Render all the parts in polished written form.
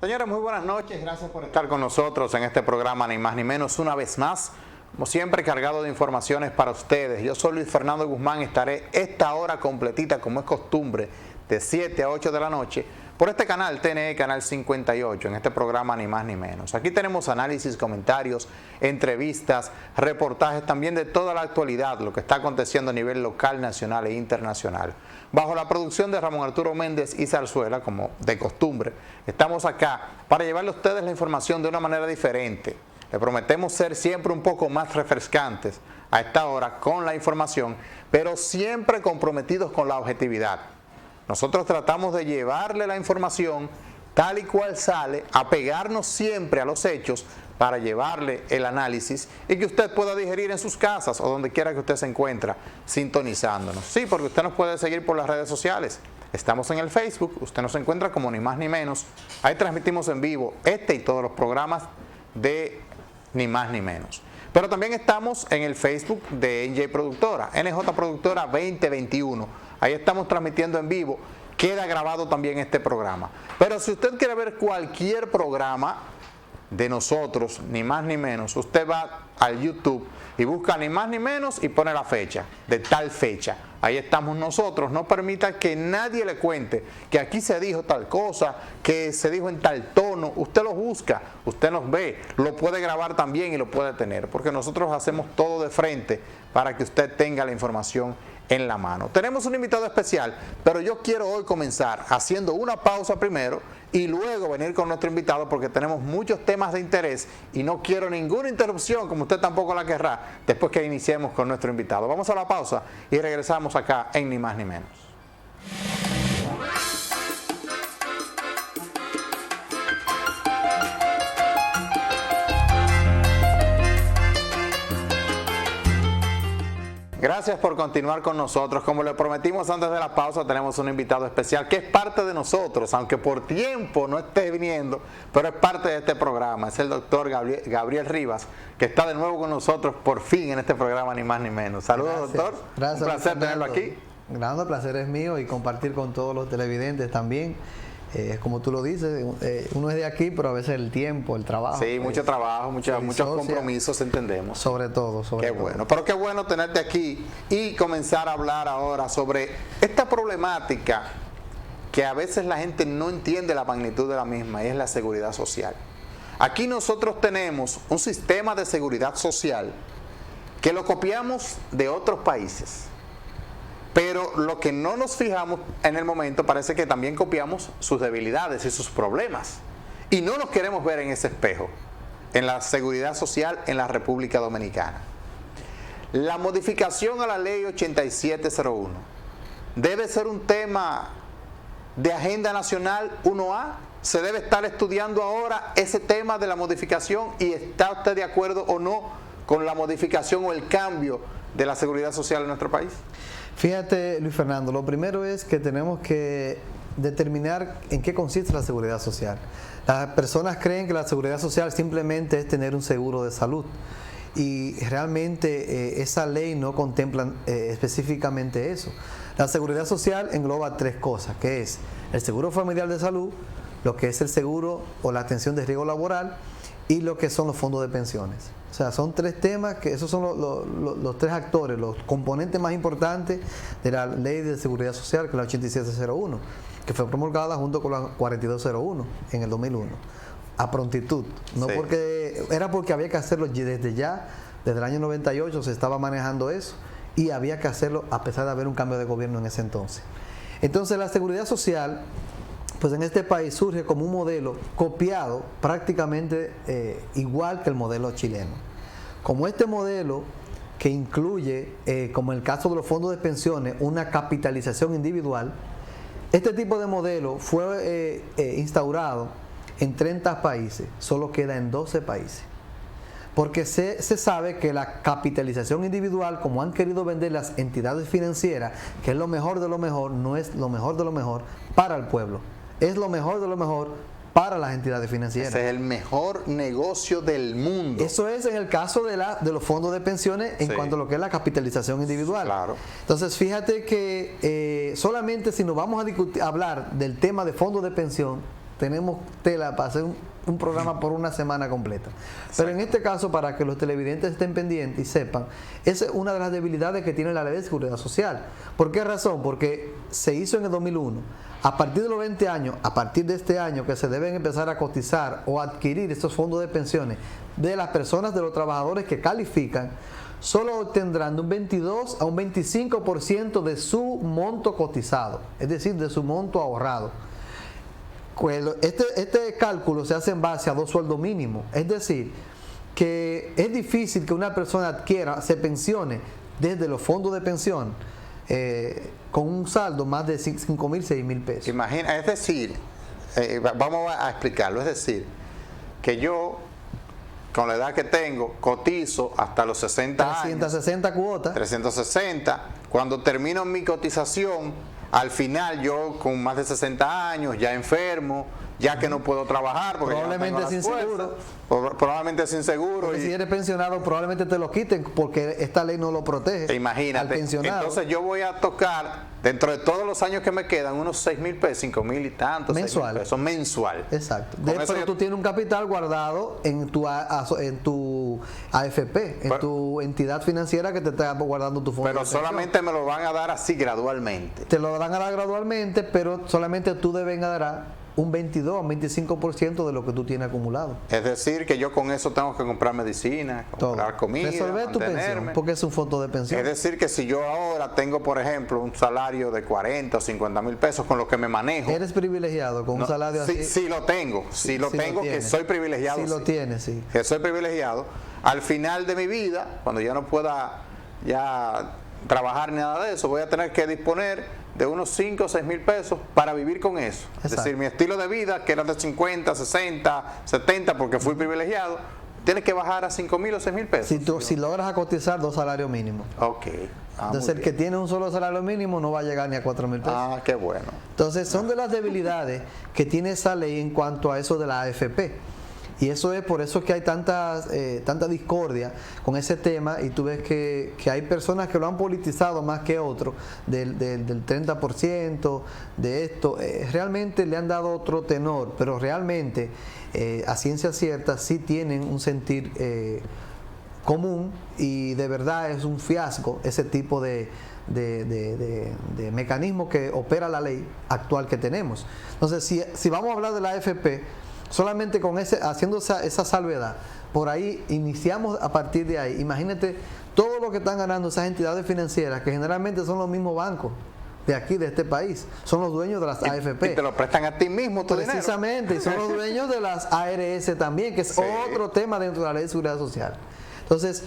Señores, muy buenas noches. Gracias por estar con nosotros en este programa, ni más ni menos, una vez más. Como siempre, cargado de informaciones para ustedes. Yo soy Luis Fernando Guzmán. Estaré esta hora completita, como es costumbre, de 7 a 8 de la noche, por este canal TNE, canal 58, en este programa Ni Más Ni Menos. Aquí tenemos análisis, comentarios, entrevistas, reportajes también de toda la actualidad, lo que está aconteciendo a nivel local, nacional e internacional. Bajo la producción de Ramón Arturo Méndez y Zarzuela, como de costumbre, estamos acá para llevarle a ustedes la información de una manera diferente. Le prometemos ser siempre un poco más refrescantes a esta hora con la información, pero siempre comprometidos con la objetividad. Nosotros tratamos de llevarle la información tal y cual sale, apegarnos siempre a los hechos para llevarle el análisis y que usted pueda digerir en sus casas o donde quiera que usted se encuentre sintonizándonos. Sí, porque usted nos puede seguir por las redes sociales. Estamos en el Facebook, usted nos encuentra como Ni Más Ni Menos. Ahí transmitimos en vivo este y todos los programas de Ni Más Ni Menos. Pero también estamos en el Facebook de NJ Productora, NJ Productora 2021. Ahí estamos transmitiendo en vivo, queda grabado también este programa. Pero si usted quiere ver cualquier programa de nosotros, Ni Más Ni Menos, usted va al YouTube y busca Ni Más Ni Menos y pone la fecha, de tal fecha. Ahí estamos nosotros. No permita que nadie le cuente que aquí se dijo tal cosa, que se dijo en tal tono. Usted lo busca, usted nos ve, lo puede grabar también y lo puede tener, porque nosotros hacemos todo de frente para que usted tenga la información en la mano. Tenemos un invitado especial, pero yo quiero hoy comenzar haciendo una pausa primero y luego venir con nuestro invitado, porque tenemos muchos temas de interés y no quiero ninguna interrupción, como usted tampoco la querrá, después que iniciemos con nuestro invitado. Vamos a la pausa y regresamos acá en Ni Más Ni Menos. Gracias por continuar con nosotros. Como le prometimos antes de la pausa, tenemos un invitado especial que es parte de nosotros, aunque por tiempo no esté viniendo, pero es parte de este programa. Es el doctor Gabriel Rivas, que está de nuevo con nosotros por fin en este programa Ni Más Ni Menos. Saludos, doctor. Gracias, un placer tenerlo aquí. El placer es mío y compartir con todos los televidentes también. Como tú lo dices, uno es de aquí, pero a veces el tiempo, el trabajo. Sí, mucho trabajo, muchos compromisos, entendemos. Sobre todo. Qué bueno, pero qué bueno tenerte aquí y comenzar a hablar ahora sobre esta problemática que a veces la gente no entiende la magnitud de la misma, y es la seguridad social. Aquí nosotros tenemos un sistema de seguridad social que lo copiamos de otros países. Pero lo que no nos fijamos en el momento, parece que también copiamos sus debilidades y sus problemas. Y no nos queremos ver en ese espejo, en la seguridad social en la República Dominicana. La modificación a la ley 8701 debe ser un tema de agenda nacional 1A. Se debe estar estudiando ahora ese tema de la modificación, y ¿está usted de acuerdo o no con la modificación o el cambio de la seguridad social en nuestro país? Fíjate, Luis Fernando, lo primero es que tenemos que determinar en qué consiste la seguridad social. Las personas creen que la seguridad social simplemente es tener un seguro de salud, y realmente esa ley no contempla específicamente eso. La seguridad social engloba tres cosas, que es el seguro familiar de salud, lo que es el seguro o la atención de riesgo laboral, y lo que son los fondos de pensiones. O sea, son tres temas, que esos son los tres actores, los componentes más importantes de la Ley de Seguridad Social, que es la 8701, que fue promulgada junto con la 4201 en el 2001, a prontitud. No sí. Porque había que hacerlo desde el año 98 se estaba manejando eso, y había que hacerlo a pesar de haber un cambio de gobierno en ese entonces. Entonces la seguridad social, pues en este país surge como un modelo copiado prácticamente igual que el modelo chileno. Como este modelo que incluye, como en el caso de los fondos de pensiones, una capitalización individual, este tipo de modelo fue instaurado en 30 países, solo queda en 12 países. Porque se sabe que la capitalización individual, como han querido vender las entidades financieras, que es lo mejor de lo mejor, no es lo mejor de lo mejor para el pueblo. Es lo mejor de lo mejor para las entidades financieras. Ese es el mejor negocio del mundo. Eso es en el caso de los fondos de pensiones en cuanto a lo que es la capitalización individual. Claro. Entonces, fíjate que solamente si nos vamos a hablar del tema de fondos de pensión, tenemos tela para hacer un programa por una semana completa. Pero en este caso, para que los televidentes estén pendientes y sepan, esa es una de las debilidades que tiene la Ley de Seguridad Social. ¿Por qué razón? Porque se hizo en el 2001. A partir de los 20 años, a partir de este año, que se deben empezar a cotizar o adquirir estos fondos de pensiones de las personas, de los trabajadores que califican, solo obtendrán de un 22 a un 25% de su monto cotizado, es decir, de su monto ahorrado. Este cálculo se hace en base a 2 sueldos mínimos, es decir, que es difícil que una persona adquiera, se pensione desde los fondos de pensión con un saldo más de 5.000, 6.000 pesos. Imagina, es decir, vamos a explicarlo, es decir, que yo, con la edad que tengo, cotizo hasta los 60 años. 360 cuotas. 360. Cuando termino mi cotización, al final yo con más de 60 años, ya enfermo, ya que no puedo trabajar, porque probablemente ya no tengo sin las seguro. Probablemente sin seguro. Porque si eres pensionado, probablemente te lo quiten, porque esta ley no lo protege. Imagínate. Al pensionado. Entonces yo voy a tocar, dentro de todos los años que me quedan, unos 6.000 pesos, 5.000 y tantos. Mensual. Pesos mensual. Exacto. Pero tú tienes un capital guardado en tu AFP, en tu entidad financiera que te está guardando tu fondo. Pero solamente me lo van a dar así gradualmente. Te lo van a dar gradualmente, pero solamente tú debes dar un 22 o un 25% de lo que tú tienes acumulado. Es decir, que yo con eso tengo que comprar medicina, comprar todo. comida, resolver tu pensión, porque es un fondo de pensión. Es decir, que si yo ahora tengo, por ejemplo, un salario de 40 o 50.000 pesos con lo que me manejo. Eres privilegiado con un salario así. Sí lo tengo, que soy privilegiado. Sí lo tienes, sí. Que soy privilegiado. Al final de mi vida, cuando ya no pueda ya trabajar ni nada de eso, voy a tener que disponer de unos 5 o 6.000 pesos para vivir con eso. Exacto. Es decir, mi estilo de vida, que era de 50, 60, 70, porque fui privilegiado, tiene que bajar a 5.000 o 6.000 pesos. Si logras cotizar 2 salarios mínimos. Ok. Entonces el que tiene un solo salario mínimo no va a llegar ni a 4.000 pesos. Ah, qué bueno. Entonces son de las debilidades que tiene esa ley en cuanto a eso de la AFP. Y eso es por eso que hay tanta discordia con ese tema, y tú ves que hay personas que lo han politizado más que otros, del 30% de esto. Realmente le han dado otro tenor, pero realmente a ciencia cierta sí tienen un sentir común, y de verdad es un fiasco ese tipo de mecanismo que opera la ley actual que tenemos. Entonces, si vamos a hablar de la AFP, solamente con haciendo esa salvedad, por ahí iniciamos a partir de ahí. Imagínate todo lo que están ganando esas entidades financieras, que generalmente son los mismos bancos de aquí, de este país, son los dueños de las AFP. Y te lo prestan a ti mismo tu precisamente, dinero. Y son los dueños de las ARS también, que es otro tema dentro de la Ley de Seguridad Social. Entonces,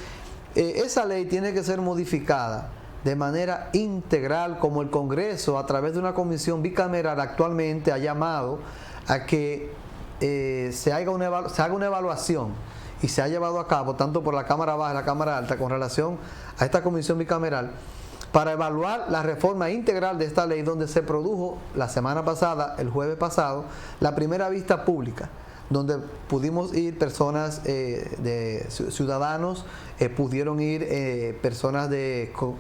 esa ley tiene que ser modificada de manera integral, como el Congreso, a través de una comisión bicameral, actualmente ha llamado a que se haga una evaluación, y se ha llevado a cabo tanto por la Cámara Baja y la Cámara Alta con relación a esta comisión bicameral, para evaluar la reforma integral de esta ley, donde se produjo la semana pasada, el jueves pasado, la primera vista pública, donde pudimos ir personas de ciudadanos, pudieron ir personas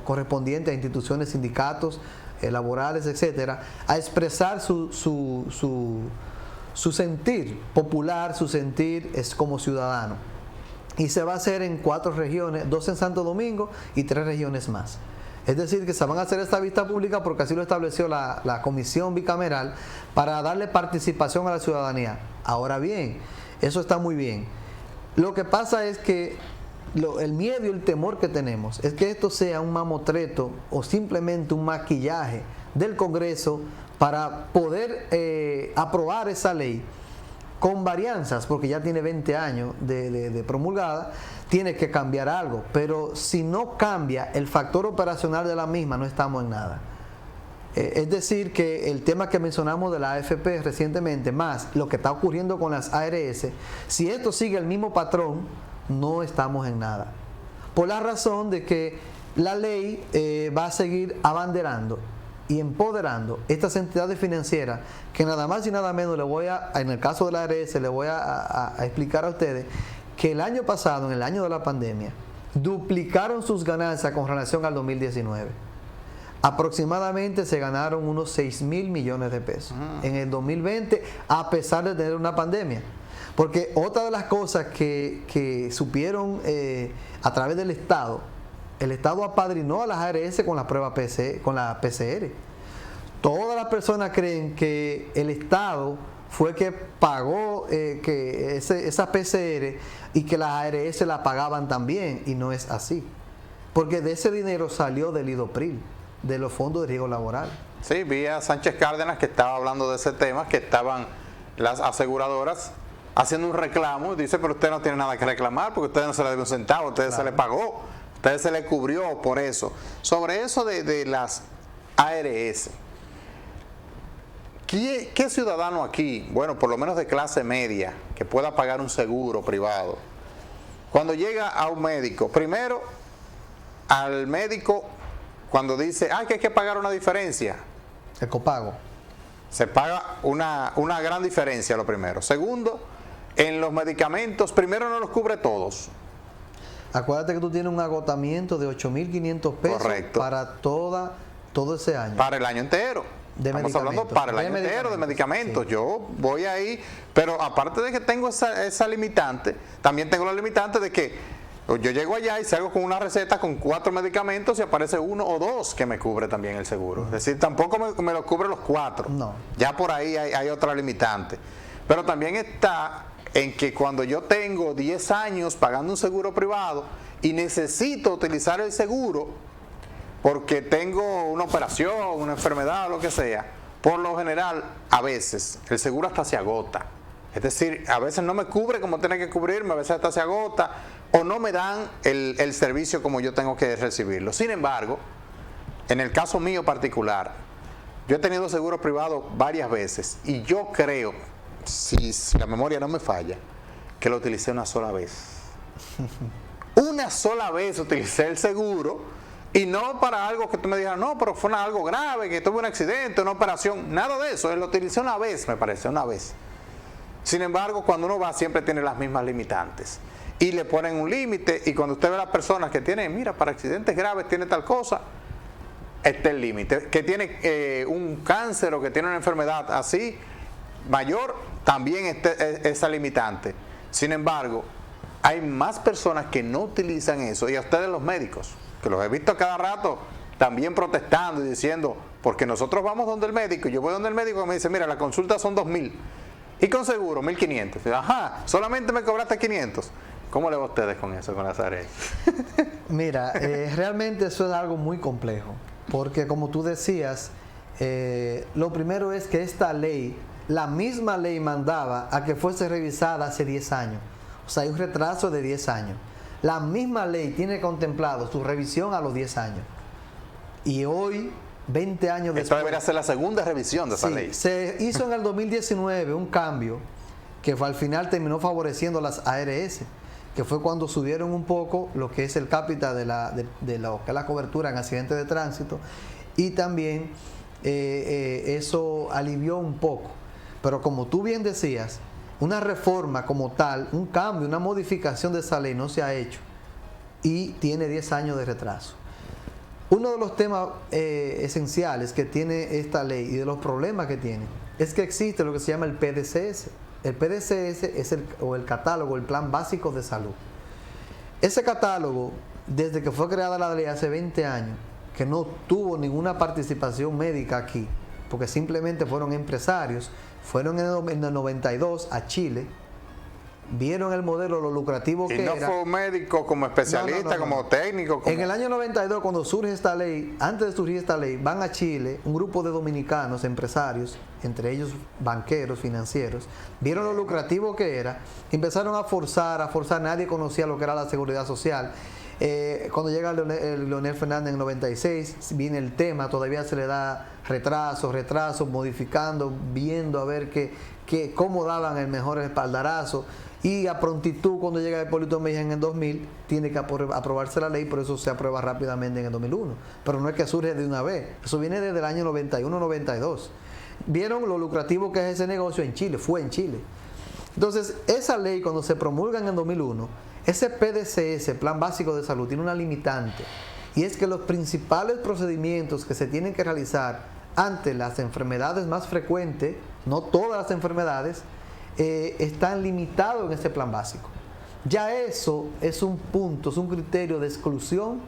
correspondientes a instituciones, sindicatos, laborales, etcétera, a expresar su sentir popular, su sentir es como ciudadano. Y se va a hacer en 4 regiones, 2 en Santo Domingo y 3 regiones más. Es decir, que se van a hacer esta vista pública porque así lo estableció la comisión bicameral, para darle participación a la ciudadanía. Ahora bien, eso está muy bien. Lo que pasa es que el miedo y el temor que tenemos es que esto sea un mamotreto o simplemente un maquillaje del Congreso para poder aprobar esa ley con varianzas, porque ya tiene 20 años de promulgada. Tiene que cambiar algo, pero si no cambia el factor operacional de la misma, no estamos en nada. Es decir, que el tema que mencionamos de la AFP recientemente, más lo que está ocurriendo con las ARS, si esto sigue el mismo patrón, no estamos en nada. Por la razón de que la ley va a seguir abanderando y empoderando estas entidades financieras, que nada más y nada menos en el caso de la ARS, le voy a explicar a ustedes que el año pasado, en el año de la pandemia, duplicaron sus ganancias con relación al 2019. aproximadamente se ganaron unos 6.000 millones de pesos en el 2020, a pesar de tener una pandemia. Porque otra de las cosas que supieron a través del Estado, el Estado apadrinó a las ARS con la prueba con la PCR. Todas las personas creen que el Estado fue que pagó esa PCR y que las ARS la pagaban también, y no es así. Porque de ese dinero salió del IDOPRIL, de los fondos de riesgo laboral. Sí, vi a Sánchez Cárdenas que estaba hablando de ese tema, que estaban las aseguradoras haciendo un reclamo, y dice, pero usted no tiene nada que reclamar porque usted no se le debe un centavo, a usted se le pagó, a usted se le cubrió por eso. Sobre eso de las ARS, ¿qué ciudadano aquí, bueno, por lo menos de clase media, que pueda pagar un seguro privado, cuando llega a un médico, primero al médico, cuando dice, que hay que pagar una diferencia? El copago. Se paga una gran diferencia, lo primero. Segundo, en los medicamentos, primero no los cubre todos. Acuérdate que tú tienes un agotamiento de 8.500 pesos. Correcto. Para todo ese año. Para el año entero. Estamos hablando para el año entero de medicamentos. Sí. Yo voy ahí, pero aparte de que tengo esa limitante, también tengo la limitante de que yo llego allá y salgo con una receta con 4 medicamentos y aparece 1 o 2 que me cubre también el seguro. Es decir, tampoco me lo cubre los 4. No. Ya por ahí hay otra limitante. Pero también está en que cuando yo tengo 10 años pagando un seguro privado y necesito utilizar el seguro porque tengo una operación, una enfermedad o lo que sea, por lo general, a veces, el seguro hasta se agota. Es decir, a veces no me cubre como tiene que cubrirme, a veces hasta se agota, o no me dan el servicio como yo tengo que recibirlo. Sin embargo, en el caso mío particular, yo he tenido seguro privado varias veces y yo creo, si la memoria no me falla, que lo utilicé una sola vez. Una sola vez utilicé el seguro, y no para algo que tú me dijeras, no, pero fue algo grave, que tuve un accidente, una operación, nada de eso. Lo utilicé una vez, me parece, una vez. Sin embargo, cuando uno va siempre tiene las mismas limitantes y le ponen un límite, y cuando usted ve a las personas que tienen, mira, para accidentes graves tiene tal cosa, está el límite. Que tiene un cáncer o que tiene una enfermedad así mayor, también está esa limitante. Sin embargo, hay más personas que no utilizan eso, y a ustedes los médicos, que los he visto cada rato también protestando y diciendo, porque nosotros vamos donde el médico, y yo voy donde el médico y me dice, mira, la consulta son 2.000 y con seguro 1.500. Ajá, solamente me cobraste 500. ¿Cómo le va a ustedes con eso, con las ARS? Mira, realmente eso es algo muy complejo, porque como tú decías, lo primero es que esta ley, la misma ley mandaba a que fuese revisada hace 10 años. O sea, hay un retraso de 10 años. La misma ley tiene contemplado su revisión a los 10 años. Y hoy, 20 años después... Esta debería ser la segunda revisión de esa ley. Se hizo en el 2019 un cambio que al final terminó favoreciendo a las ARS, que fue cuando subieron un poco lo que es el cápita de lo que es la cobertura en accidentes de tránsito, y también eso alivió un poco. Pero como tú bien decías, una reforma como tal, un cambio, una modificación de esa ley no se ha hecho y tiene 10 años de retraso. Uno de los temas esenciales que tiene esta ley y de los problemas que tiene es que existe lo que se llama el PDCS. El PDCS es el catálogo, el Plan Básico de Salud. Ese catálogo, desde que fue creada la ley hace 20 años, que no tuvo ninguna participación médica aquí, porque simplemente fueron empresarios, fueron en el 92 a Chile, vieron el modelo, lo lucrativo que era. Y no fue un médico como especialista, no. Como técnico. En el año 92, cuando surge esta ley, antes de surgir esta ley, van a Chile un grupo de dominicanos, empresarios, entre ellos banqueros, financieros, vieron lo lucrativo que era, empezaron a forzar, nadie conocía lo que era la seguridad social. Cuando llega Leonel Fernández en el 96, viene el tema, todavía se le da retraso, modificando, viendo a ver cómo daban el mejor espaldarazo, y a prontitud cuando llega Hipólito Mejía en el 2000, tiene que aprobarse la ley, por eso se aprueba rápidamente en el 2001, pero no es que surge de una vez, eso viene desde el año 91-92. Vieron lo lucrativo que es ese negocio en Chile, fue en Chile. Entonces, esa ley cuando se promulga en el 2001, ese PDCS, Plan Básico de Salud, tiene una limitante, y es que los principales procedimientos que se tienen que realizar ante las enfermedades más frecuentes, no todas las enfermedades, están limitados en este plan básico. Ya eso es un punto, es un criterio de exclusión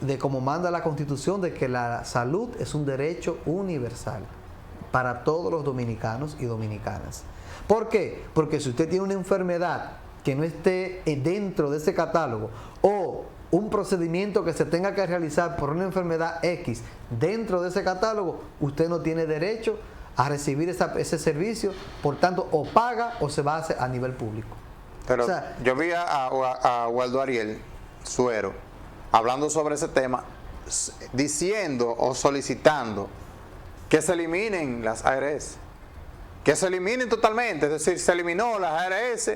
de como manda la Constitución, de que la salud es un derecho universal para todos los dominicanos y dominicanas. ¿Por qué? Porque si usted tiene una enfermedad que no esté dentro de ese catálogo o un procedimiento que se tenga que realizar por una enfermedad X dentro de ese catálogo, usted no tiene derecho a recibir ese servicio, por tanto, o paga o se va a hacer a nivel público. Pero o sea, yo vi a Waldo Ariel Suero hablando sobre ese tema, diciendo o solicitando que se eliminen las ARS, que se eliminen totalmente, es decir, se eliminó las ARS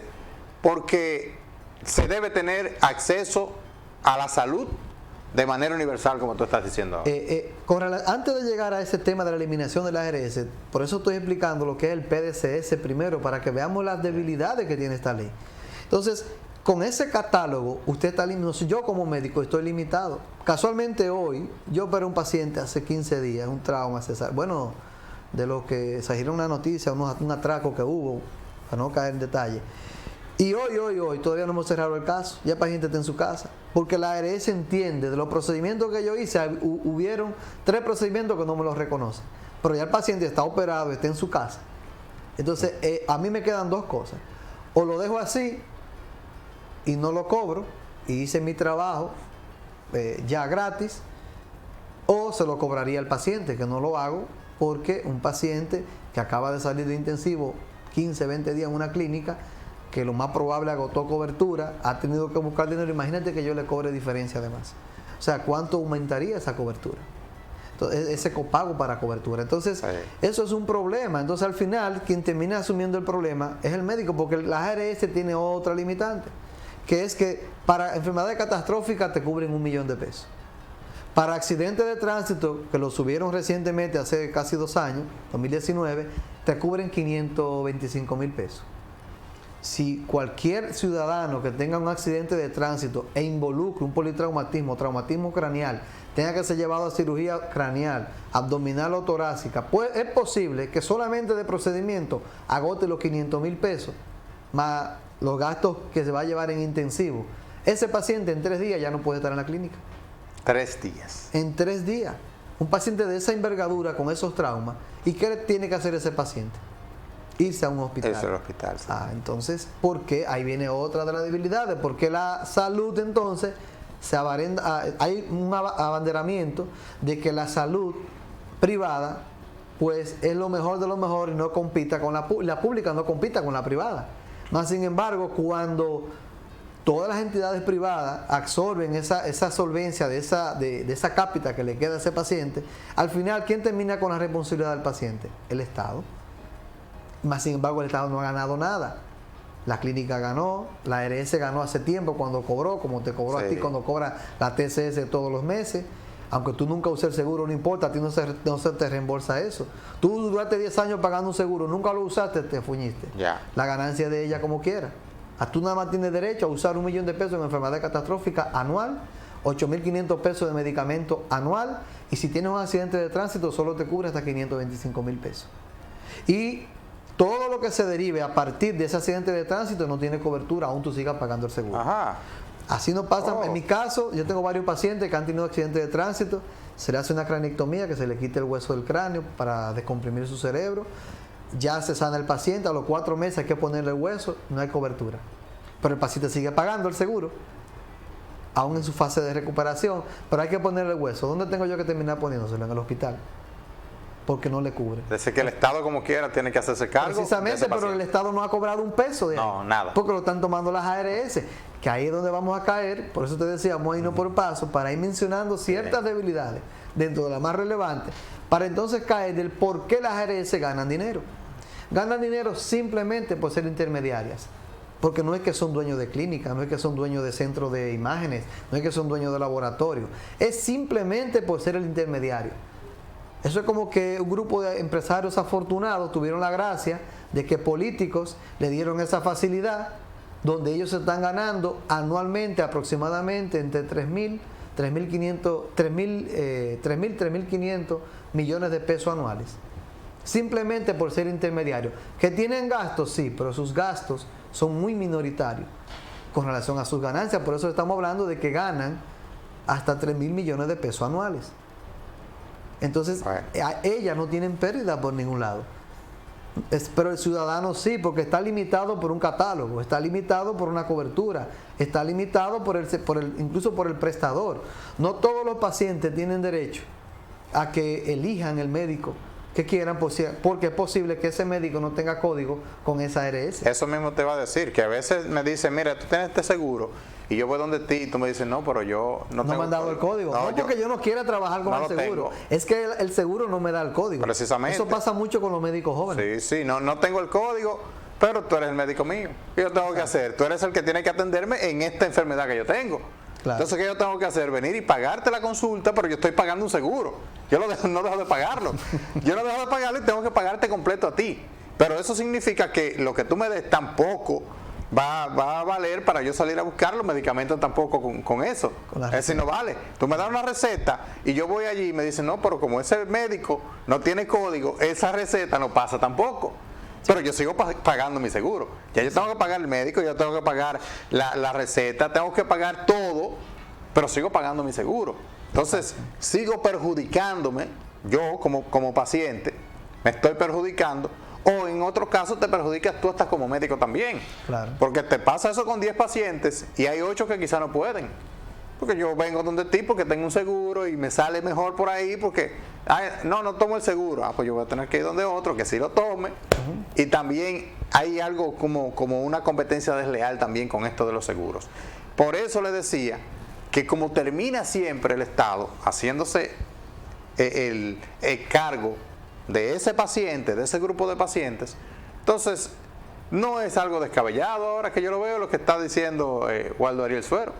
porque se debe tener acceso a la salud de manera universal, como tú estás diciendo ahora. Antes de llegar a ese tema de la eliminación de las ARS, por eso estoy explicando lo que es el PDCS primero, para que veamos las debilidades que tiene esta ley. Entonces, con ese catálogo, usted está limitado. Yo como médico estoy limitado. Casualmente hoy, yo operé un paciente hace 15 días, un trauma cesárea. Bueno, de lo que se giró una noticia, un atraco que hubo, para no caer en detalle. Y hoy, todavía no hemos cerrado el caso. Ya el paciente está en su casa. Porque la ARS entiende, de los procedimientos que yo hice, hubieron 3 procedimientos que no me los reconocen. Pero ya el paciente está operado, está en su casa. Entonces, a mí me quedan 2 cosas. O lo dejo así y no lo cobro, y hice mi trabajo ya gratis, o se lo cobraría al paciente, que no lo hago, porque un paciente que acaba de salir de intensivo 15, 20 días en una clínica, que lo más probable agotó cobertura, ha tenido que buscar dinero, imagínate que yo le cobre diferencia además. O sea, ¿cuánto aumentaría esa cobertura? Entonces, ese copago para cobertura. Entonces, eso es un problema. Entonces, al final, quien termina asumiendo el problema es el médico, porque la ARS tiene otra limitante, que es que para enfermedades catastróficas te cubren $1 millón de pesos. Para accidentes de tránsito, que lo subieron recientemente, hace casi 2 años, 2019, te cubren 525,000 pesos. Si cualquier ciudadano que tenga un accidente de tránsito e involucre un politraumatismo, traumatismo craneal, tenga que ser llevado a cirugía craneal, abdominal o torácica, pues es posible que solamente de procedimiento agote los 500,000 pesos, más los gastos que se va a llevar en intensivo. Ese paciente en 3 días ya no puede estar en la clínica. 3 días. En 3 días. Un paciente de esa envergadura, con esos traumas, ¿y qué tiene que hacer ese paciente? Irse a un hospital. Irse al hospital, sí. Entonces, ¿por qué? Ahí viene otra de las debilidades. Porque la salud, entonces, hay un abanderamiento de que la salud privada, pues, es lo mejor de lo mejor y no compita con la pública, no compita con la privada. Más sin embargo, cuando todas las entidades privadas absorben esa solvencia de esa cápita que le queda a ese paciente, al final, ¿quién termina con la responsabilidad del paciente? El Estado. Más sin embargo, el Estado no ha ganado nada. La clínica ganó, la ARS ganó hace tiempo cuando cobró, como te cobró a ti cuando cobra la TCS todos los meses. Aunque tú nunca uses el seguro, no importa, a ti no se te reembolsa eso. Tú duraste 10 años pagando un seguro, nunca lo usaste, te fuñiste. La ganancia de ella como quiera. Tú nada más tienes derecho a usar $1 millón de pesos en enfermedad catastrófica anual, 8.500 pesos de medicamento anual, y si tienes un accidente de tránsito solo te cubre hasta 525,000 pesos. Y todo lo que se derive a partir de ese accidente de tránsito no tiene cobertura, aún tú sigas pagando el seguro. Así no pasa. En mi caso, yo tengo varios pacientes que han tenido accidentes de tránsito, se le hace una craniectomía, que se le quite el hueso del cráneo para descomprimir su cerebro, ya se sana el paciente, a los 4 meses hay que ponerle el hueso, no hay cobertura. Pero el paciente sigue pagando el seguro, aún en su fase de recuperación, pero hay que ponerle el hueso. ¿Dónde tengo yo que terminar poniéndoselo? En el hospital. Porque no le cubre. Dice que el Estado, como quiera, tiene que hacerse cargo. Precisamente, pero el Estado no ha cobrado un peso de ahí. No, nada. Porque lo están tomando las ARS, que ahí es donde vamos a caer. Por eso te decía, vamos a irnos por paso, para ir mencionando ciertas debilidades, dentro de las más relevantes, para entonces caer del por qué las ARS ganan dinero. Ganan dinero simplemente por ser intermediarias. Porque no es que son dueños de clínicas, no es que son dueños de centros de imágenes, no es que son dueños de laboratorios. Es simplemente por ser el intermediario. Eso es como que un grupo de empresarios afortunados tuvieron la gracia de que políticos le dieron esa facilidad, donde ellos se están ganando anualmente aproximadamente entre 3,000 3.500 millones de pesos anuales. Simplemente por ser intermediarios. ¿Que tienen gastos? Sí, pero sus gastos son muy minoritarios con relación a sus ganancias. Por eso estamos hablando de que ganan hasta 3.000 millones de pesos anuales. Entonces, ellas no tienen pérdida por ningún lado. Pero el ciudadano sí, porque está limitado por un catálogo, está limitado por una cobertura, está limitado incluso por el prestador. No todos los pacientes tienen derecho a que elijan el médico que quieran, porque es posible que ese médico no tenga código con esa ARS. Eso mismo te va a decir, que a veces me dicen, mira, tú tienes este seguro, y yo voy donde ti y tú me dices, no, pero yo no tengo me han dado el código. No porque yo no quiera trabajar con el seguro, es que el seguro no me da el código. Precisamente. Eso pasa mucho con los médicos jóvenes. Sí, no tengo el código, pero tú eres el médico mío. ¿Qué yo tengo que hacer? Tú eres el que tiene que atenderme en esta enfermedad que yo tengo. Claro. Entonces, ¿qué yo tengo que hacer? Venir y pagarte la consulta, pero yo estoy pagando un seguro. Yo no dejo de pagarlo. Yo no dejo de pagarlo y tengo que pagarte completo a ti. Pero eso significa que lo que tú me des tampoco va a valer para yo salir a buscar los medicamentos tampoco con eso. Es decir, no vale. Tú me das una receta y yo voy allí y me dicen, no, pero como ese médico no tiene código, esa receta no pasa tampoco. Pero yo sigo pagando mi seguro. Ya yo tengo que pagar el médico, yo tengo que pagar la receta, tengo que pagar todo, pero sigo pagando mi seguro. Entonces, sigo perjudicándome, yo como paciente, me estoy perjudicando, o en otros casos te perjudicas tú hasta como médico también. Claro. Porque te pasa eso con 10 pacientes y hay 8 que quizá no pueden. Porque yo vengo donde ti porque tengo un seguro y me sale mejor por ahí porque, no tomo el seguro. Pues yo voy a tener que ir donde otro que sí lo tome. Y también hay algo como una competencia desleal también con esto de los seguros. Por eso le decía que como termina siempre el Estado haciéndose el cargo de ese paciente, de ese grupo de pacientes, entonces no es algo descabellado ahora que yo lo veo lo que está diciendo Waldo Ariel Suero.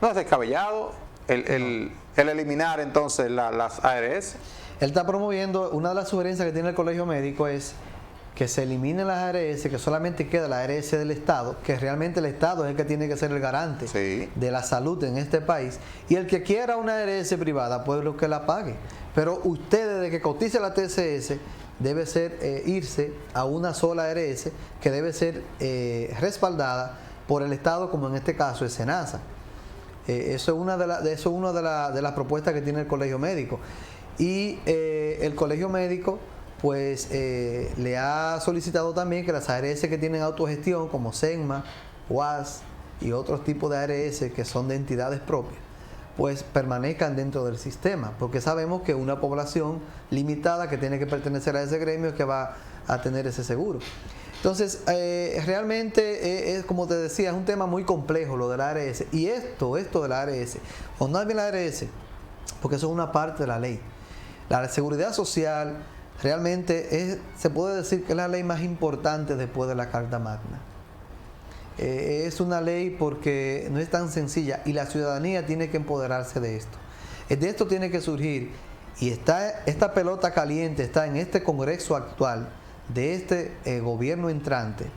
No es descabellado el eliminar entonces las ARS. Él está promoviendo, una de las sugerencias que tiene el Colegio Médico es que se eliminen las ARS, que solamente queda la ARS del Estado, que realmente el Estado es el que tiene que ser el garante de la salud en este país, y el que quiera una ARS privada, pues lo que la pague. Pero usted, desde que cotice la TCS, debe ser irse a una sola ARS que debe ser respaldada por el Estado, como en este caso es SENASA. Eso es una de las propuestas que tiene el Colegio Médico. Y el Colegio Médico pues le ha solicitado también que las ARS que tienen autogestión, como SEGMA, UAS y otros tipos de ARS que son de entidades propias, pues permanezcan dentro del sistema, porque sabemos que una población limitada que tiene que pertenecer a ese gremio es que va a tener ese seguro. Entonces, realmente, es como te decía, es un tema muy complejo lo de la ARS. Y esto de la ARS, o no es bien la ARS, porque eso es una parte de la ley. La seguridad social realmente se puede decir que es la ley más importante después de la Carta Magna. Es una ley porque no es tan sencilla y la ciudadanía tiene que empoderarse de esto. De esto tiene que surgir, y esta pelota caliente está en este Congreso actual, de este gobierno entrante,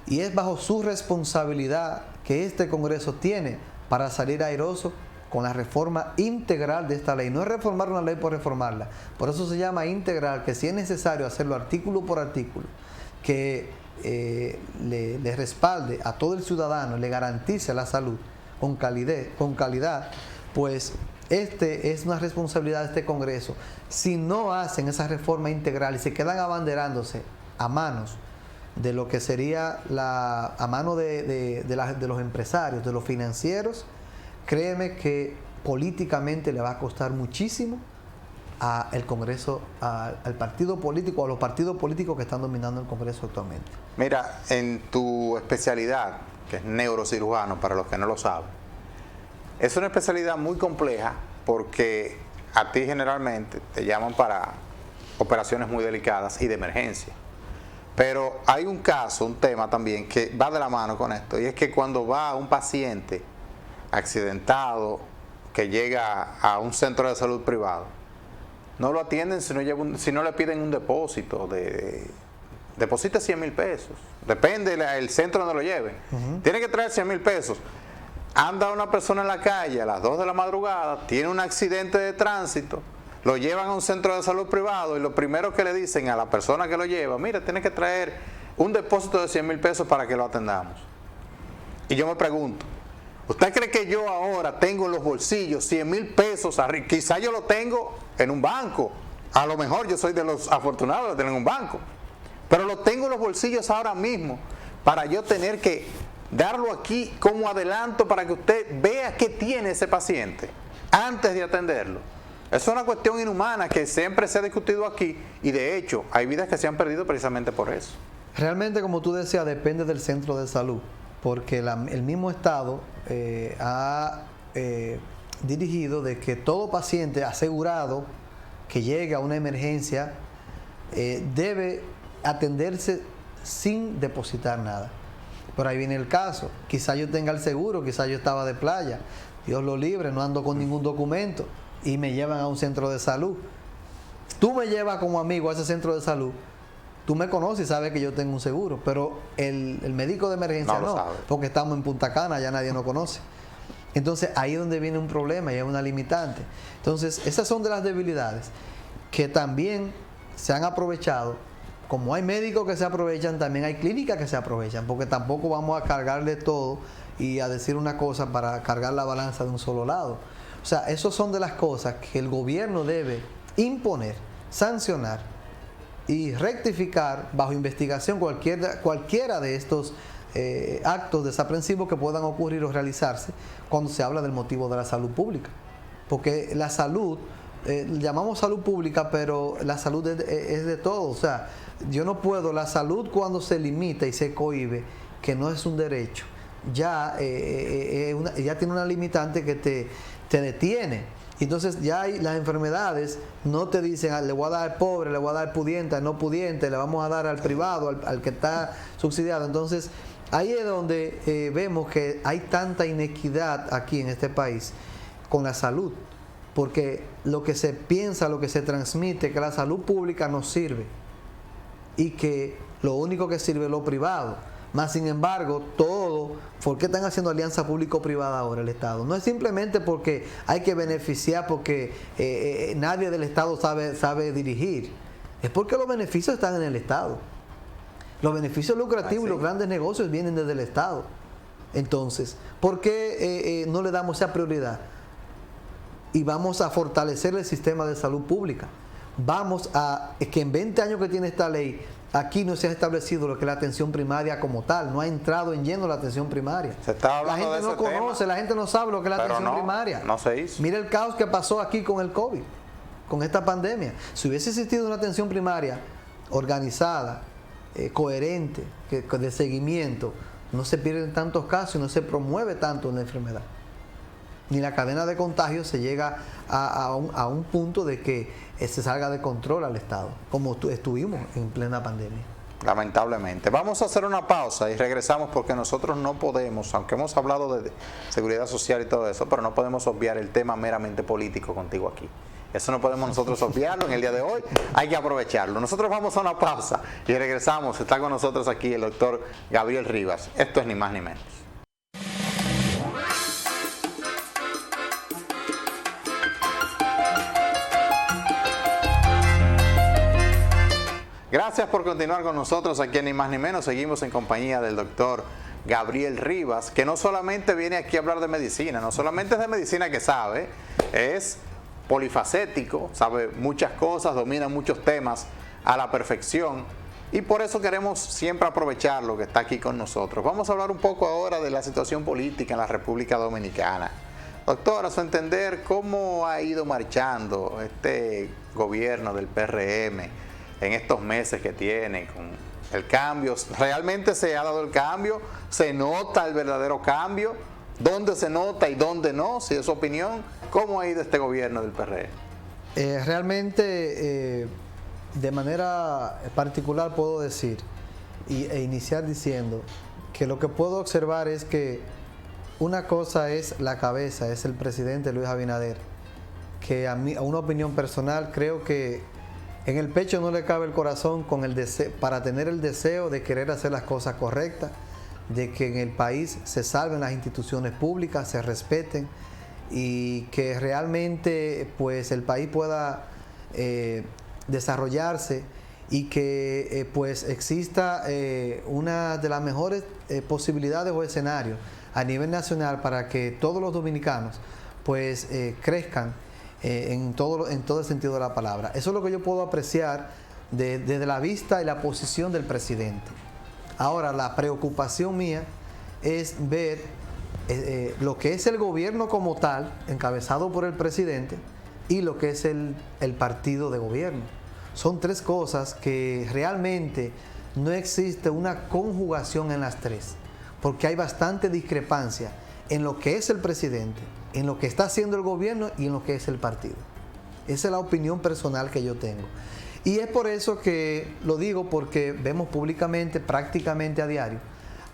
y es bajo su responsabilidad que este Congreso tiene para salir airoso con la reforma integral de esta ley. No es reformar una ley por reformarla, por eso se llama integral, que si es necesario hacerlo artículo por artículo, que le respalde a todo el ciudadano, le garantice la salud con calidad, pues es una responsabilidad de este Congreso. Si no hacen esa reforma integral y se quedan abanderándose a manos de lo que sería a mano de los empresarios, de los financieros, créeme que políticamente le va a costar muchísimo al Congreso, al partido político, a los partidos políticos que están dominando el Congreso actualmente. Mira, en tu especialidad, que es neurocirujano, para los que no lo saben, es una especialidad muy compleja porque a ti generalmente te llaman para operaciones muy delicadas y de emergencia. Pero hay un caso, un tema también que va de la mano con esto, y es que cuando va un paciente accidentado que llega a un centro de salud privado, no lo atienden si no le piden un depósito deposita 100,000 pesos, depende del centro donde lo lleven. Tiene que traer 100,000 pesos. anda una persona en la calle a las 2 de la madrugada, tiene un accidente de tránsito, lo llevan a un centro de salud privado y lo primero que le dicen a la persona que lo lleva, mira, tiene que traer un depósito de 100,000 pesos para que lo atendamos. Y yo me pregunto, ¿usted cree que yo ahora tengo en los bolsillos 100,000 pesos? Quizá yo lo tengo en un banco, a lo mejor yo soy de los afortunados de tener un banco, pero lo tengo en los bolsillos ahora mismo para yo tener que darlo aquí como adelanto para que usted vea qué tiene ese paciente antes de atenderlo. Es una cuestión inhumana que siempre se ha discutido aquí y de hecho hay vidas que se han perdido precisamente por eso. Realmente, como tú decías, depende del centro de salud, porque el mismo Estado ha dirigido de que todo paciente asegurado que llegue a una emergencia debe atenderse sin depositar nada. Pero ahí viene el caso, quizá yo tenga el seguro, quizá yo estaba de playa, Dios lo libre, no ando con ningún documento y me llevan a un centro de salud. Tú me llevas como amigo a ese centro de salud, tú me conoces y sabes que yo tengo un seguro, pero el médico de emergencia no, porque estamos en Punta Cana, ya nadie nos conoce. Entonces ahí es donde viene un problema y es una limitante. Entonces esas son de las debilidades que también se han aprovechado. Como hay médicos que se aprovechan, también hay clínicas que se aprovechan, porque tampoco vamos a cargarle todo y a decir una cosa para cargar la balanza de un solo lado. O sea, esas son de las cosas que el gobierno debe imponer, sancionar y rectificar bajo investigación cualquiera de estos actos desaprensivos que puedan ocurrir o realizarse cuando se habla del motivo de la salud pública. Porque la salud, llamamos salud pública, pero la salud es de todo. O sea, yo no puedo, la salud cuando se limita y se cohíbe, que no es un derecho, ya tiene una limitante que te detiene. Entonces ya hay las enfermedades, no te dicen, le voy a dar al pobre, le voy a dar al pudiente, al no pudiente, le vamos a dar al privado, al que está subsidiado. Entonces ahí es donde vemos que hay tanta inequidad aquí en este país con la salud, porque lo que se piensa, lo que se transmite, que la salud pública no sirve y que lo único que sirve es lo privado. Más sin embargo, todo, ¿por qué están haciendo alianza público-privada ahora el Estado? No es simplemente porque hay que beneficiar, porque nadie del Estado sabe dirigir. Es porque los beneficios están en el Estado. Los beneficios lucrativos y los grandes negocios vienen desde el Estado. Entonces, ¿por qué no le damos esa prioridad? Y vamos a fortalecer el sistema de salud pública. Vamos a que en 20 años que tiene esta ley, aquí no se ha establecido lo que es la atención primaria como tal, no ha entrado en lleno la atención primaria. La gente no conoce, la gente no sabe lo que es la atención primaria. No se hizo. Mira el caos que pasó aquí con el COVID, con esta pandemia. Si hubiese existido una atención primaria organizada, coherente, de seguimiento, no se pierden tantos casos y no se promueve tanto una enfermedad. Ni la cadena de contagio se llega a un punto de que se salga de control al Estado, como estuvimos en plena pandemia. Lamentablemente. Vamos a hacer una pausa y regresamos porque nosotros no podemos, aunque hemos hablado de seguridad social y todo eso, pero no podemos obviar el tema meramente político contigo aquí. Eso no podemos nosotros obviarlo en el día de hoy, hay que aprovecharlo. Nosotros vamos a una pausa y regresamos. Está con nosotros aquí el doctor Gabriel Rivas. Esto es ni más ni menos. Gracias por continuar con nosotros aquí en Ni Más Ni Menos. Seguimos en compañía del doctor Gabriel Rivas, que no solamente viene aquí a hablar de medicina, no solamente es de medicina que sabe, es polifacético, sabe muchas cosas, domina muchos temas a la perfección y por eso queremos siempre aprovecharlo que está aquí con nosotros. Vamos a hablar un poco ahora de la situación política en la República Dominicana. Doctor, a su entender, ¿cómo ha ido marchando este gobierno del PRM en estos meses que tiene con el cambio? ¿Realmente se ha dado el cambio? ¿Se nota el verdadero cambio? ¿Dónde se nota y dónde no? Si es su opinión, ¿cómo ha ido este gobierno del PRM? Realmente, de manera particular puedo decir e iniciar diciendo que lo que puedo observar es que una cosa es la cabeza, es el presidente Luis Abinader, que a una opinión personal creo que en el pecho no le cabe el corazón con el deseo, para tener el deseo de querer hacer las cosas correctas, de que en el país se salven las instituciones públicas, se respeten y que realmente pues el país pueda desarrollarse y que pues exista una de las mejores posibilidades o escenarios a nivel nacional para que todos los dominicanos pues crezcan en todo el sentido de la palabra. Eso es lo que yo puedo apreciar desde la vista y la posición del presidente. Ahora, la preocupación mía es ver lo que es el gobierno como tal, encabezado por el presidente, y lo que es el partido de gobierno. Son tres cosas que realmente no existe una conjugación en las tres, porque hay bastante discrepancia en lo que es el presidente, en lo que está haciendo el gobierno y en lo que es el partido. Esa es la opinión personal que yo tengo. Y es por eso que lo digo, porque vemos públicamente, prácticamente a diario,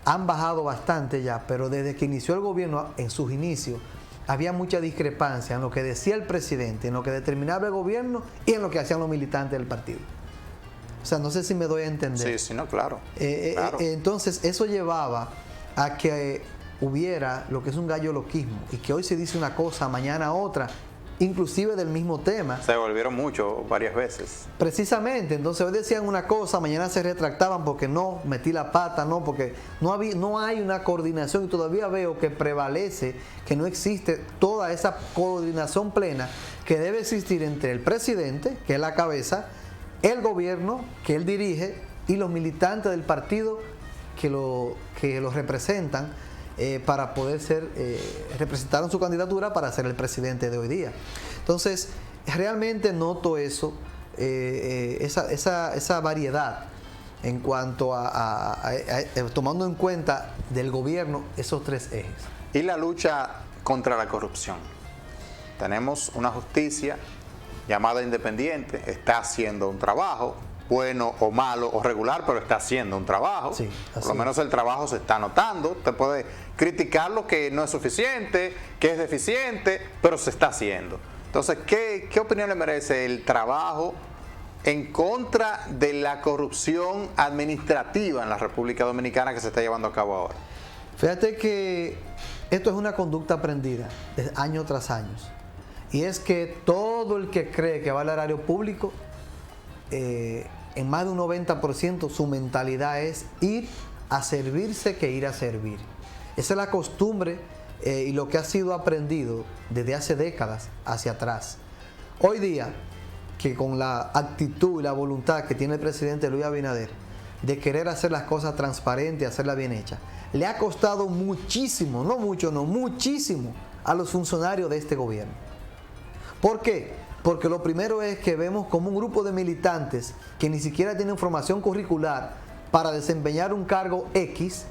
han bajado bastante ya, pero desde que inició el gobierno, en sus inicios, había mucha discrepancia en lo que decía el presidente, en lo que determinaba el gobierno y en lo que hacían los militantes del partido. O sea, no sé si me doy a entender. Sí, no, claro. Claro. Entonces, eso llevaba a que hubiera lo que es un galloloquismo y que hoy se dice una cosa, mañana otra, inclusive del mismo tema. Se volvieron mucho, varias veces. Precisamente, entonces hoy decían una cosa, mañana se retractaban porque no, metí la pata, no, porque no hay una coordinación y todavía veo que prevalece, que no existe toda esa coordinación plena que debe existir entre el presidente, que es la cabeza, el gobierno, que él dirige, y los militantes del partido que lo representan, para poder representaron su candidatura para ser el presidente de hoy día. Entonces, realmente noto eso, esa variedad en cuanto a tomando en cuenta del gobierno esos tres ejes. Y la lucha contra la corrupción. Tenemos una justicia llamada independiente, está haciendo un trabajo, bueno o malo o regular, pero está haciendo un trabajo. Sí, por lo menos el trabajo se está notando. Usted puede criticar lo que no es suficiente, que es deficiente, pero se está haciendo. Entonces, ¿qué opinión le merece el trabajo en contra de la corrupción administrativa en la República Dominicana que se está llevando a cabo ahora? Fíjate que esto es una conducta aprendida año tras año. Y es que todo el que cree que va al erario público, en más de un 90% su mentalidad es ir a servirse que ir a servir. Esa es la costumbre y lo que ha sido aprendido desde hace décadas hacia atrás. Hoy día, que con la actitud y la voluntad que tiene el presidente Luis Abinader de querer hacer las cosas transparentes, hacerlas bien hechas, le ha costado muchísimo, no mucho, no, muchísimo a los funcionarios de este gobierno. ¿Por qué? Porque lo primero es que vemos como un grupo de militantes que ni siquiera tienen formación curricular para desempeñar un cargo X,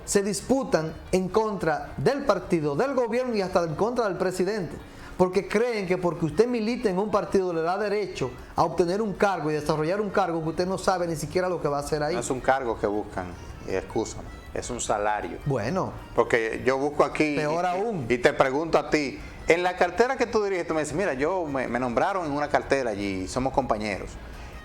se disputan en contra del partido, del gobierno y hasta en contra del presidente. Porque creen que porque usted milita en un partido le da derecho a obtener un cargo y desarrollar un cargo que usted no sabe ni siquiera lo que va a hacer ahí. No es un cargo que buscan, excúsame, es un salario. Bueno. Porque yo busco aquí peor aún. Y te pregunto a ti, en la cartera que tú diriges, tú me dices, mira, yo me nombraron en una cartera allí, somos compañeros.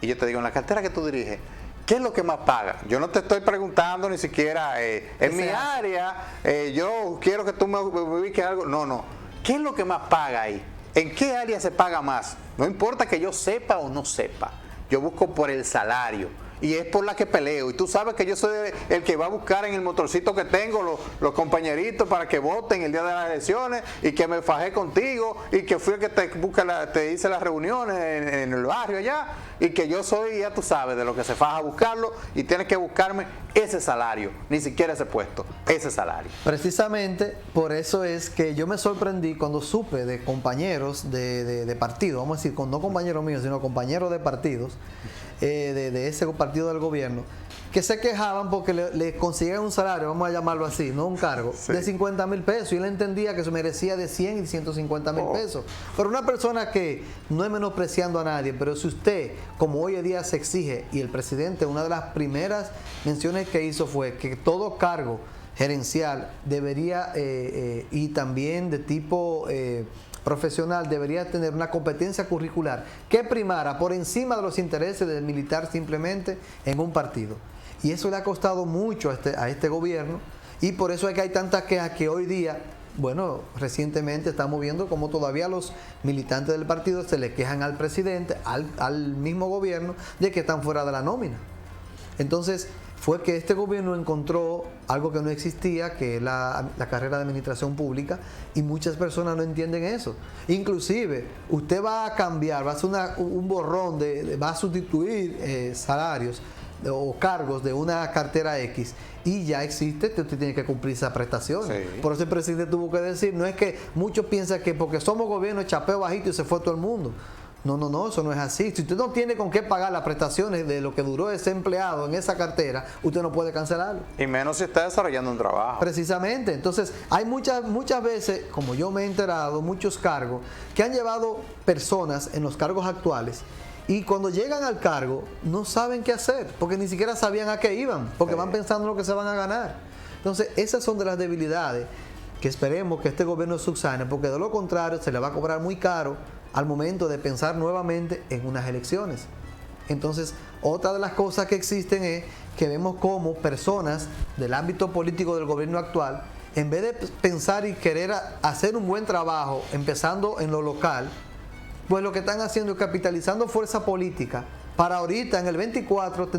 Y yo te digo, en la cartera que tú diriges, ¿qué es lo que más paga? Yo no te estoy preguntando ni siquiera, en mi área, yo quiero que tú me ubiques algo. No. ¿Qué es lo que más paga ahí? ¿En qué área se paga más? No importa que yo sepa o no sepa. Yo busco por el salario. Y es por la que peleo. Y tú sabes que yo soy el que va a buscar en el motorcito que tengo los compañeritos para que voten el día de las elecciones y que me fajé contigo y que fui el que te hice las reuniones en el barrio allá y que yo soy, ya tú sabes, de lo que se faja a buscarlo y tienes que buscarme ese salario, ni siquiera ese puesto, ese salario. Precisamente por eso es que yo me sorprendí cuando supe de compañeros de partido, vamos a decir, no compañeros míos, sino compañeros de partidos, de ese partido del gobierno, que se quejaban porque le consiguieron un salario, vamos a llamarlo así, no un cargo, sí, de 50,000 pesos, y él entendía que se merecía de 100 y 150,000 pesos. Pero una persona que no es menospreciando a nadie, pero si usted, como hoy en día se exige, y el presidente, una de las primeras menciones que hizo fue que todo cargo gerencial debería, y también de tipo profesional, debería tener una competencia curricular que primara por encima de los intereses del militar simplemente en un partido. Y eso le ha costado mucho a este gobierno, Y por eso es que hay tantas quejas que hoy día, bueno, recientemente estamos viendo cómo todavía los militantes del partido se le quejan al presidente, al mismo gobierno, de que están fuera de la nómina. Entonces, fue que este gobierno encontró algo que no existía, que es la carrera de administración pública, y muchas personas no entienden eso. Inclusive, usted va a cambiar, va a hacer un borrón, va a sustituir salarios o cargos de una cartera X, y ya existe, usted tiene que cumplir esas prestaciones. Sí. Por eso el presidente tuvo que decir, no es que muchos piensan que porque somos gobierno, chapeo bajito y se fue todo el mundo. No, eso no es así. Si usted no tiene con qué pagar las prestaciones de lo que duró ese empleado en esa cartera, usted no puede cancelarlo. Y menos si está desarrollando un trabajo. Precisamente. Entonces, hay muchas veces, como yo me he enterado, muchos cargos que han llevado personas en los cargos actuales, y cuando llegan al cargo no saben qué hacer, porque ni siquiera sabían a qué iban, porque van pensando en lo que se van a ganar. Entonces, esas son de las debilidades que esperemos que este gobierno subsane, porque de lo contrario se le va a cobrar muy caro al momento de pensar nuevamente en unas elecciones. Entonces, otra de las cosas que existen es que vemos cómo personas del ámbito político del gobierno actual, en vez de pensar y querer hacer un buen trabajo, empezando en lo local, pues lo que están haciendo es capitalizando fuerza política para ahorita en el 24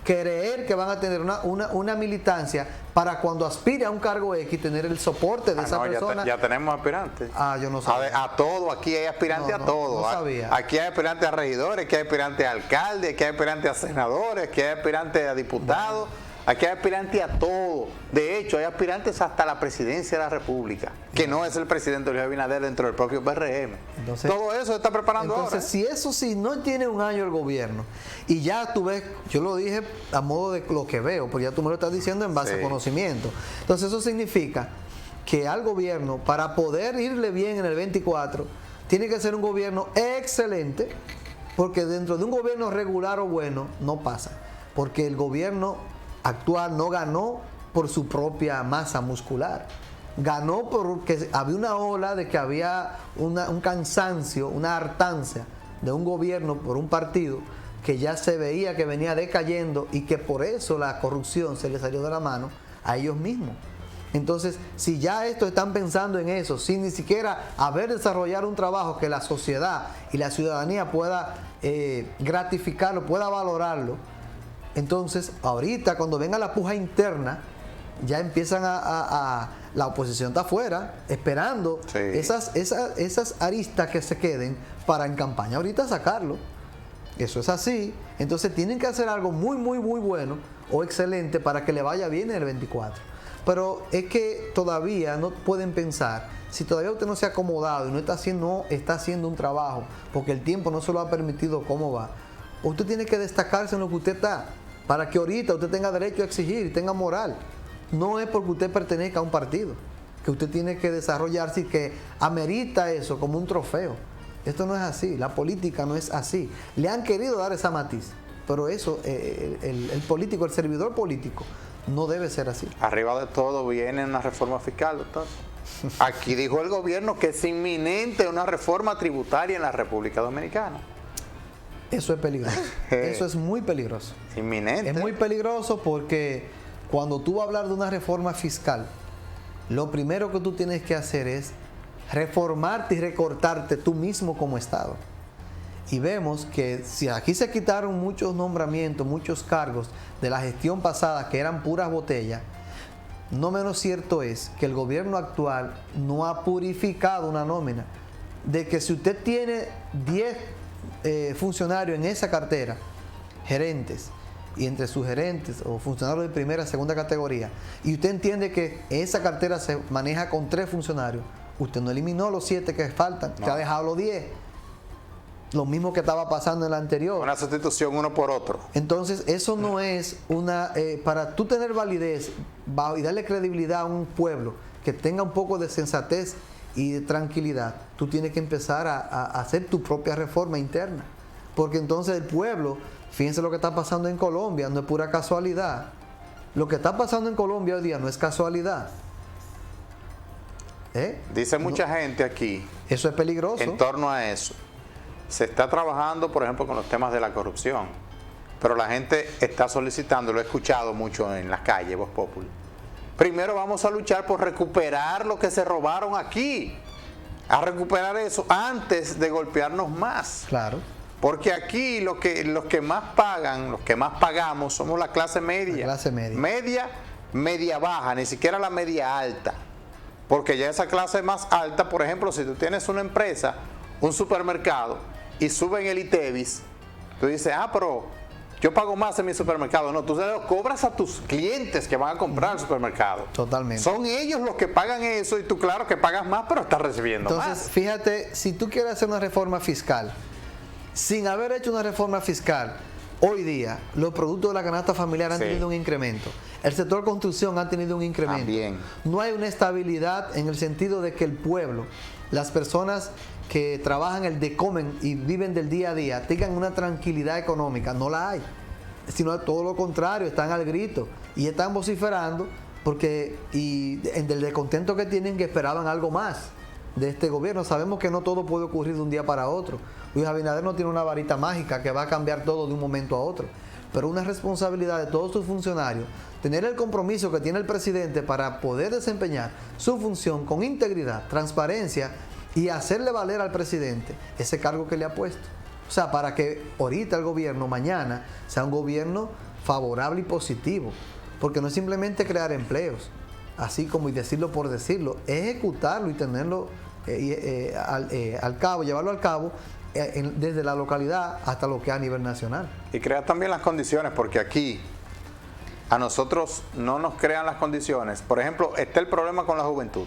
creer que van a tener una militancia para cuando aspire a un cargo X tener el soporte de esa persona. Ya tenemos aspirantes. Yo no sabía. A todo, aquí hay aspirantes a todo. No sabía. Aquí hay aspirantes a regidores, aquí hay aspirantes a alcaldes, aquí hay aspirantes a senadores, aquí hay aspirantes a diputados. Aquí hay aspirantes a todo. De hecho, hay aspirantes hasta la presidencia de la República, que no es el presidente Luis Abinader dentro del propio PRM. Entonces, todo eso se está preparando ahora. Entonces, si eso sí no tiene un año el gobierno, y ya tú ves, yo lo dije a modo de lo que veo, porque ya tú me lo estás diciendo en base a conocimiento. Entonces, eso significa que al gobierno, para poder irle bien en el 24, tiene que ser un gobierno excelente, porque dentro de un gobierno regular o bueno, no pasa. Porque el gobierno actual no ganó por su propia masa muscular, ganó porque había una ola de que había un cansancio, una hartancia de un gobierno por un partido que ya se veía que venía decayendo, y que por eso la corrupción se les salió de la mano a ellos mismos. Entonces, si ya estos están pensando en eso, sin ni siquiera haber desarrollado un trabajo que la sociedad y la ciudadanía pueda gratificarlo, pueda valorarlo, entonces ahorita cuando venga la puja interna, ya empiezan la oposición está afuera, esperando esas aristas que se queden para en campaña ahorita sacarlo. Eso es así. Entonces tienen que hacer algo muy bueno o excelente para que le vaya bien en el 24. Pero es que todavía no pueden pensar, si todavía usted no se ha acomodado y no está haciendo un trabajo, porque el tiempo no se lo ha permitido cómo va, usted tiene que destacarse en lo que usted está, para que ahorita usted tenga derecho a exigir y tenga moral. No es porque usted pertenezca a un partido, que usted tiene que desarrollarse y que amerita eso como un trofeo. Esto no es así, la política no es así. Le han querido dar esa matiz, pero eso, el político, el servidor político, no debe ser así. Arriba de todo viene una reforma fiscal, doctor. Aquí dijo el gobierno que es inminente una reforma tributaria en la República Dominicana. Eso es peligroso. Eso es muy peligroso. Inminente. Es muy peligroso porque cuando tú vas a hablar de una reforma fiscal, lo primero que tú tienes que hacer es reformarte y recortarte tú mismo como Estado. Y vemos que si aquí se quitaron muchos nombramientos, muchos cargos de la gestión pasada que eran puras botellas, no menos cierto es que el gobierno actual no ha purificado una nómina. De que si usted tiene 10 funcionarios en esa cartera, gerentes, y entre sus gerentes o funcionarios de primera, segunda categoría, y usted entiende que esa cartera se maneja con 3 funcionarios, usted no eliminó los 7 que faltan, usted ha dejado los 10. Lo mismo que estaba pasando en la anterior. Una sustitución uno por otro. Entonces, eso no es una... para tú tener validez y darle credibilidad a un pueblo que tenga un poco de sensatez y de tranquilidad, tú tienes que empezar a hacer tu propia reforma interna. Porque entonces el pueblo, fíjense lo que está pasando en Colombia, no es pura casualidad. Lo que está pasando en Colombia hoy día no es casualidad. Dice mucha gente aquí. Eso es peligroso. En torno a eso. Se está trabajando, por ejemplo, con los temas de la corrupción, pero la gente está solicitando, lo he escuchado mucho en las calles, Voz Populi, primero vamos a luchar por recuperar lo que se robaron aquí, a recuperar eso antes de golpearnos más. Claro. Porque aquí los que más pagan, los que más pagamos somos la clase media. La clase media. Media baja, ni siquiera la media alta. Porque ya esa clase más alta, por ejemplo, si tú tienes una empresa, un supermercado, y suben el ITEVIS, tú dices, pero yo pago más en mi supermercado. No, tú se lo cobras a tus clientes que van a comprar al supermercado. Totalmente. Son ellos los que pagan eso y tú claro que pagas más, pero estás recibiendo más. Entonces, fíjate, si tú quieres hacer una reforma fiscal, sin haber hecho una reforma fiscal, hoy día los productos de la canasta familiar han tenido un incremento. El sector construcción ha tenido un incremento. También. No hay una estabilidad en el sentido de que el pueblo, las personas que trabajan el de comen y viven del día a día, tengan una tranquilidad económica. No la hay. Sino todo lo contrario, están al grito y están vociferando porque del descontento que tienen, que esperaban algo más de este gobierno. Sabemos que no todo puede ocurrir de un día para otro. Luis Abinader no tiene una varita mágica que va a cambiar todo de un momento a otro, pero una responsabilidad de todos sus funcionarios, tener el compromiso que tiene el presidente para poder desempeñar su función con integridad, transparencia y hacerle valer al presidente ese cargo que le ha puesto. O sea, para que ahorita el gobierno, mañana, sea un gobierno favorable y positivo, porque no es simplemente crear empleos, así como y decirlo por decirlo, ejecutarlo y tenerlo al cabo, llevarlo al cabo desde la localidad hasta lo que es a nivel nacional. Y crear también las condiciones, porque aquí a nosotros no nos crean las condiciones. Por ejemplo, está el problema con la juventud.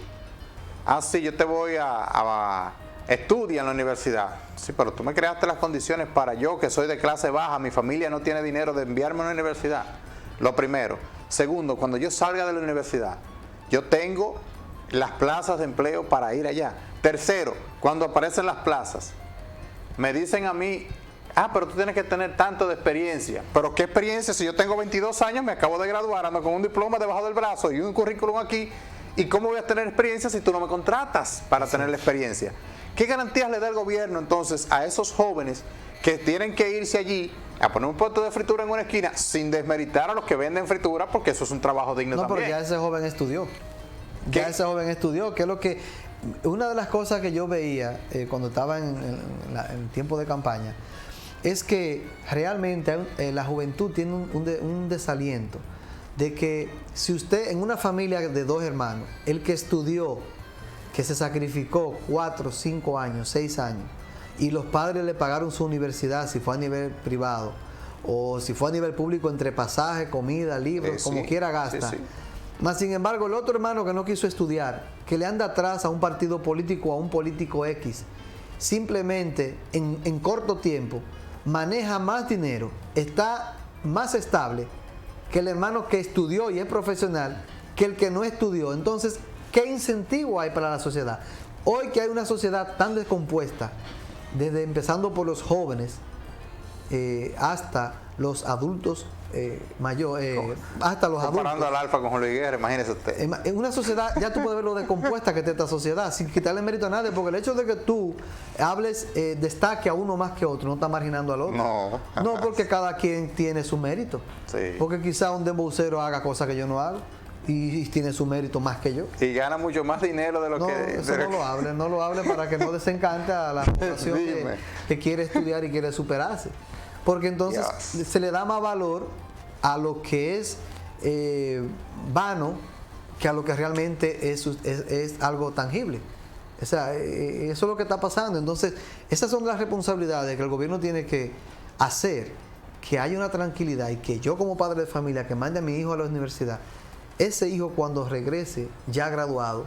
Sí, yo te voy a estudiar en la universidad. Sí, pero tú me creaste las condiciones para yo, que soy de clase baja, mi familia no tiene dinero de enviarme a una universidad. Lo primero. Segundo, cuando yo salga de la universidad, yo tengo las plazas de empleo para ir allá. Tercero, cuando aparecen las plazas, me dicen a mí, pero tú tienes que tener tanto de experiencia. ¿Pero qué experiencia? Si yo tengo 22 años, me acabo de graduar, ando con un diploma debajo del brazo y un currículum aquí, ¿y cómo voy a tener experiencia si tú no me contratas para tener la experiencia? ¿Qué garantías le da el gobierno entonces a esos jóvenes que tienen que irse allí a poner un puesto de fritura en una esquina sin desmeritar a los que venden fritura, porque eso es un trabajo digno también? No, pero ya ese joven estudió. ¿Qué? Ya ese joven estudió, que es lo que... Una de las cosas que yo veía cuando estaba en el tiempo de campaña es que realmente la juventud tiene un desaliento de que si usted en una familia de dos hermanos, el que estudió, que se sacrificó 4, 5 años, 6 años, y los padres le pagaron su universidad, si fue a nivel privado o si fue a nivel público, entre pasaje, comida, libros, como quiera gasta. Sí. Más sin embargo, el otro hermano que no quiso estudiar, que le anda atrás a un partido político o a un político X, simplemente en corto tiempo maneja más dinero, está más estable que el hermano que estudió y es profesional, que el que no estudió. Entonces, ¿qué incentivo hay para la sociedad? Hoy que hay una sociedad tan descompuesta, desde empezando por los jóvenes hasta los adultos mayores, hasta los adultos. Comparando al Alfa con Juan Luis Guerra, imagínese usted. En una sociedad, ya tú puedes ver lo descompuesta que está esta sociedad, sin quitarle mérito a nadie, porque el hecho de que tú hables, destaque a uno más que otro, no está marginando al otro. No. No, porque cada quien tiene su mérito. Sí. Porque quizá un dembocero haga cosas que yo no hago y tiene su mérito más que yo. Y gana mucho más dinero de lo No, que... eso no lo hable para que no desencante a la población que quiere estudiar y quiere superarse. Porque entonces se le da más valor a lo que es vano que a lo que realmente es algo tangible. O sea, eso es lo que está pasando. Entonces, esas son las responsabilidades que el gobierno tiene que hacer, que haya una tranquilidad y que yo como padre de familia que mande a mi hijo a la universidad, ese hijo cuando regrese ya graduado,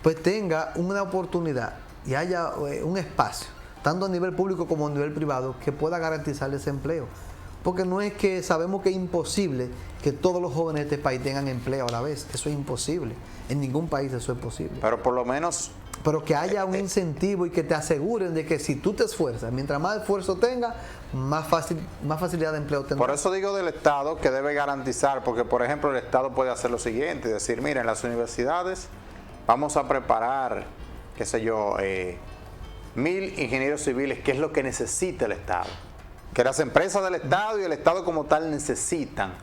pues tenga una oportunidad y haya un espacio, tanto a nivel público como a nivel privado, que pueda garantizarle ese empleo. Porque no es que sabemos que es imposible que todos los jóvenes de este país tengan empleo a la vez. Eso es imposible. En ningún país eso es posible. Pero por lo menos... Pero que haya un incentivo y que te aseguren de que si tú te esfuerzas, mientras más esfuerzo tengas, más facilidad de empleo tendrás. Por eso digo del Estado que debe garantizar, porque por ejemplo el Estado puede hacer lo siguiente, decir, mira, en las universidades vamos a preparar, qué sé yo, 1000 ingenieros civiles, que es lo que necesita el Estado. Que las empresas del Estado y el Estado como tal necesitan.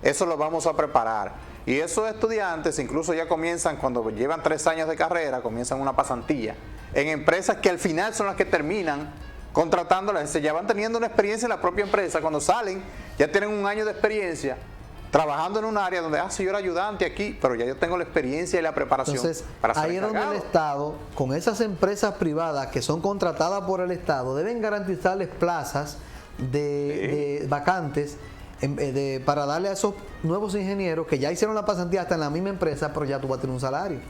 Eso lo vamos a preparar. Y esos estudiantes incluso ya comienzan, cuando llevan 3 años de carrera, comienzan una pasantía en empresas que al final son las que terminan contratándolas. Ya van teniendo una experiencia en la propia empresa. Cuando salen, ya tienen 1 año de experiencia trabajando en un área donde, sí, yo era ayudante aquí, pero ya yo tengo la experiencia y la preparación. Entonces, para ser ahí es donde el Estado, con esas empresas privadas que son contratadas por el Estado, deben garantizarles plazas de vacantes para darle a esos nuevos ingenieros que ya hicieron la pasantía hasta en la misma empresa, pero ya tú vas a tener un salario,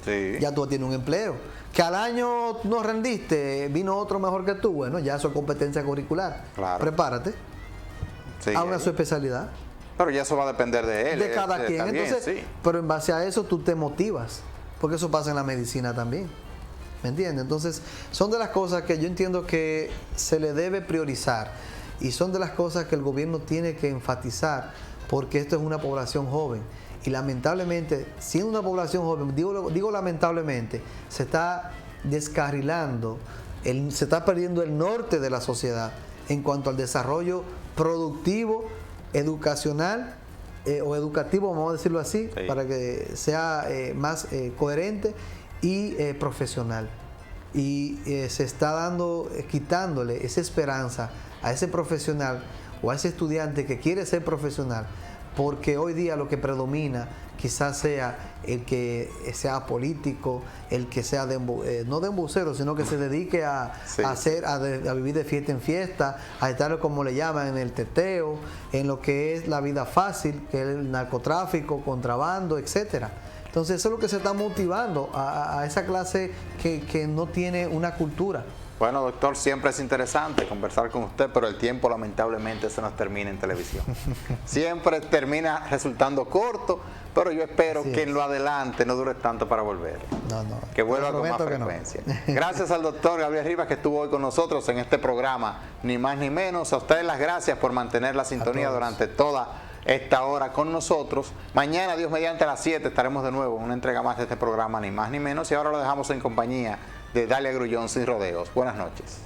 ya tú tienes un empleo. Que al año no rendiste, vino otro mejor que tú, bueno, ya eso es competencia curricular. Claro. Prepárate, haga su especialidad. Pero ya eso va a depender de él. De cada quien. Entonces, pero en base a eso tú te motivas, porque eso pasa en la medicina también. ¿Me entiendes? Entonces, son de las cosas que yo entiendo que se le debe priorizar y son de las cosas que el gobierno tiene que enfatizar, porque esto es una población joven. Y lamentablemente, siendo una población joven, digo lamentablemente, se está descarrilando, se está perdiendo el norte de la sociedad en cuanto al desarrollo productivo, educacional o educativo, vamos a decirlo así, para que sea más coherente y profesional. Y se está quitándole esa esperanza a ese profesional o a ese estudiante que quiere ser profesional, porque hoy día lo que predomina quizás sea el que sea político, el que sea no de embustero, sino que se dedique a vivir de fiesta en fiesta, a estar como le llaman en el teteo, en lo que es la vida fácil, que es el narcotráfico, contrabando, etcétera. Entonces eso es lo que se está motivando a esa clase que no tiene una cultura. Bueno, doctor, siempre es interesante conversar con usted, pero el tiempo lamentablemente se nos termina en televisión. Siempre termina resultando corto, pero yo espero que en lo adelante no dure tanto para volver. Que vuelva con más frecuencia. Gracias al doctor Gabriel Rivas, que estuvo hoy con nosotros en este programa, ni más ni menos. A ustedes las gracias por mantener la sintonía durante toda esta hora con nosotros. Mañana, Dios mediante, a las 7 estaremos de nuevo en una entrega más de este programa, ni más ni menos. Y ahora lo dejamos en compañía de Dalia Grullón, Sin Rodeos. Buenas noches.